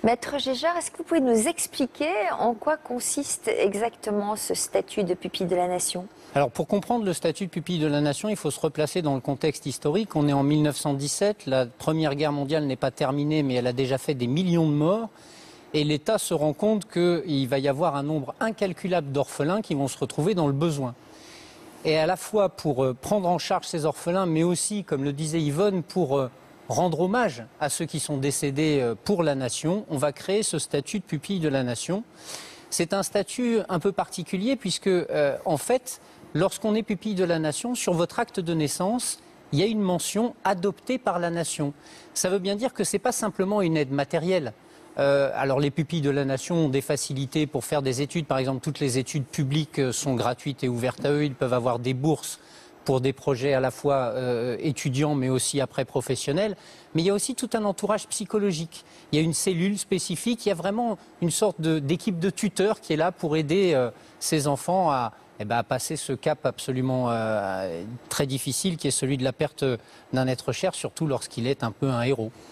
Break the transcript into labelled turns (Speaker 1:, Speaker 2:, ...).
Speaker 1: Maître Gégard, est-ce que vous pouvez nous expliquer en quoi consiste exactement ce statut de pupille de la nation?
Speaker 2: Alors pour comprendre le statut de pupille de la nation, il faut se replacer dans le contexte historique. On est en 1917, la Première Guerre mondiale n'est pas terminée, mais elle a déjà fait des millions de morts. Et l'État se rend compte qu'il va y avoir un nombre incalculable d'orphelins qui vont se retrouver dans le besoin. Et à la fois pour prendre en charge ces orphelins, mais aussi, comme le disait Yvonne, pour rendre hommage à ceux qui sont décédés pour la nation, on va créer ce statut de pupille de la nation. C'est un statut un peu particulier puisque, en fait, lorsqu'on est pupille de la nation, sur votre acte de naissance, il y a une mention adoptée par la nation. Ça veut bien dire que ce n'est pas simplement une aide matérielle. Alors les pupilles de la nation ont des facilités pour faire des études. Par exemple, toutes les études publiques sont gratuites et ouvertes à eux. Ils peuvent avoir des bourses pour des projets à la fois étudiants mais aussi après professionnels. Mais il y a aussi tout un entourage psychologique. Il y a une cellule spécifique, il y a vraiment une sorte d'équipe de tuteurs qui est là pour aider ces enfants à passer ce cap absolument très difficile qui est celui de la perte d'un être cher, surtout lorsqu'il est un peu un héros.